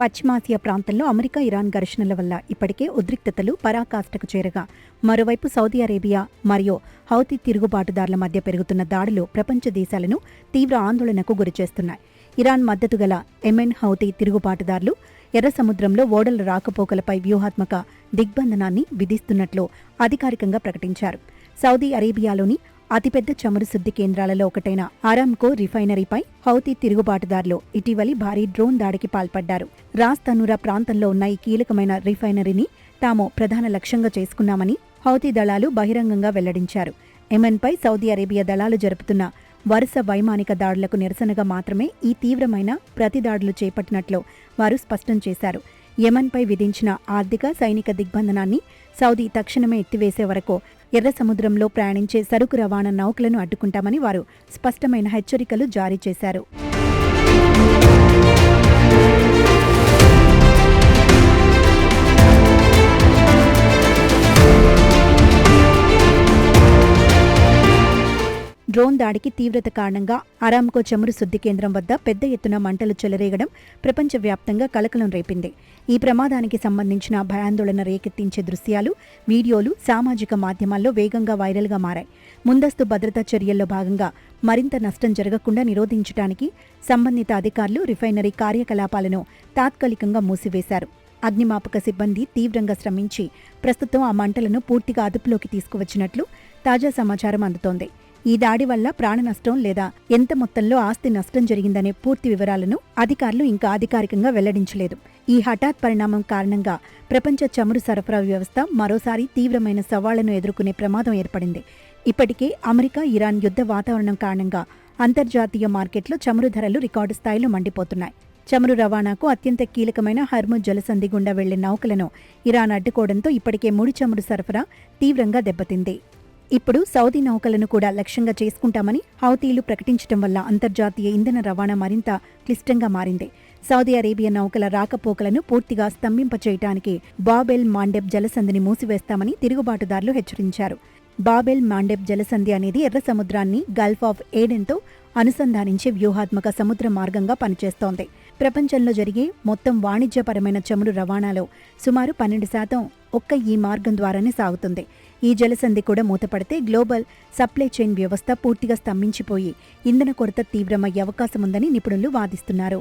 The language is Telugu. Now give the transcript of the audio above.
పశ్చిమాసియా ప్రాంతంలో అమెరికా ఇరాన్ ఘర్షణల వల్ల ఇప్పటికే ఉద్రిక్తతలు పరాకాష్ఠకు చేరగా మరోవైపు సౌదీ అరేబియా మరియు హౌతీ తిరుగుబాటుదారుల మధ్య పెరుగుతున్న దాడులు ప్రపంచ దేశాలను తీవ్ర ఆందోళనకు గురిచేస్తున్నాయి. ఇరాన్ మద్దతు గల యెమెన్ హౌతీ తిరుగుబాటుదారులు ఎర్ర సముద్రంలో ఓడల రాకపోకలపై వ్యూహాత్మక దిగ్బంధనాన్ని విధిస్తున్నట్లు అధికారికంగా ప్రకటించారు. సౌదీ అరేబియాలోని అతిపెద్ద చమురు శుద్ధి కేంద్రాలలో ఒకటైన అరామ్కో రిఫైనరీపై హౌతీ తిరుగుబాటుదారులు ఇటీవలి భారీ డ్రోన్ దాడికి పాల్పడ్డారు. రాస్ తనూరా ప్రాంతంలో ఉన్న ఈ కీలకమైన రిఫైనరీని తాము ప్రధాన లక్ష్యంగా చేసుకున్నామని హౌతీ దళాలు బహిరంగంగా వెల్లడించారు. యెమెన్పై సౌదీ అరేబియా దళాలు జరుపుతున్న వరుస వైమానిక దాడులకు నిరసనగా మాత్రమే ఈ తీవ్రమైన ప్రతిదాడులు చేపట్టినట్లు వారు స్పష్టం చేశారు. యెమెన్పై విధించిన ఆర్థిక సైనిక దిగ్బంధనాన్ని సౌదీ తక్షణమే ఎత్తివేసే వరకు ఎర్ర సముద్రంలో ప్రయాణించే సరుకు రవాణా నౌకలను అడ్డుకుంటామని వారు స్పష్టమైన హెచ్చరికలు జారీ చేశారు. డ్రోన్ దాడికి తీవ్రత కారణంగా అరామ్కో చమురు శుద్ధి కేంద్రం వద్ద పెద్ద ఎత్తున మంటలు చెలరేగడం ప్రపంచవ్యాప్తంగా కలకలం రేపింది. ఈ ప్రమాదానికి సంబంధించిన భయాందోళన రేకెత్తించే దృశ్యాలు, వీడియోలు సామాజిక మాధ్యమాల్లో వేగంగా వైరల్గా మారాయి. ముందస్తు భద్రతా చర్యల్లో భాగంగా మరింత నష్టం జరగకుండా నిరోధించడానికి సంబంధిత అధికారులు రిఫైనరీ కార్యకలాపాలను తాత్కాలికంగా మూసివేశారు. అగ్నిమాపక సిబ్బంది తీవ్రంగా శ్రమించి ప్రస్తుతం ఆ మంటలను పూర్తిగా అదుపులోకి తీసుకువచ్చినట్లు తాజా సమాచారం అందుతోంది. ఈ దాడి వల్ల ప్రాణ నష్టం లేదా ఎంత మొత్తంలో ఆస్తి నష్టం జరిగిందనే పూర్తి వివరాలను అధికారులు ఇంకా అధికారికంగా వెల్లడించలేదు. ఈ హఠాత్ పరిణామం కారణంగా ప్రపంచ చమురు సరఫరా వ్యవస్థ మరోసారి తీవ్రమైన సవాళ్లను ఎదుర్కొనే ప్రమాదం ఏర్పడింది. ఇప్పటికే అమెరికా ఇరాన్ యుద్ధ వాతావరణం కారణంగా అంతర్జాతీయ మార్కెట్లో చమురు ధరలు రికార్డు స్థాయిలో మండిపోతున్నాయి. చమురు రవాణాకు అత్యంత కీలకమైన హర్ముజ్ జలసంధి గుండా వెళ్లే నౌకలను ఇరాన్ అడ్డుకోవడంతో ఇప్పటికే ముడి చమురు సరఫరా తీవ్రంగా దెబ్బతింది. ఇప్పుడు సౌదీ నౌకలను కూడా లక్ష్యంగా చేసుకుంటామని హౌతీలు ప్రకటించడం వల్ల అంతర్జాతీయ ఇంధన రవాణా మరింత క్లిష్టంగా మారింది. సౌదీ అరేబియా నౌకల రాకపోకలను పూర్తిగా స్తంభింపచేయడానికి బాబెల్ మాండెబ్ జలసంధిని మూసివేస్తామని తిరుగుబాటుదారులు హెచ్చరించారు. బాబెల్ మాండెబ్ జలసంధి అనేది ఎర్ర సముద్రాన్ని గల్ఫ్ ఆఫ్ ఏడెన్తో అనుసంధానించే వ్యూహాత్మక సముద్ర మార్గంగా పనిచేస్తోంది. ప్రపంచంలో జరిగే మొత్తం వాణిజ్యపరమైన చమురు రవాణాలో సుమారు 12% ఒక్క ఈ మార్గం ద్వారానే సాగుతుంది. ఈ జలసంధి కూడా మూతపడితే గ్లోబల్ సప్లై చైన్ వ్యవస్థ పూర్తిగా స్తంభించిపోయి ఇంధన కొరత తీవ్రమయ్యే అవకాశముందని నిపుణులు వాదిస్తున్నారు.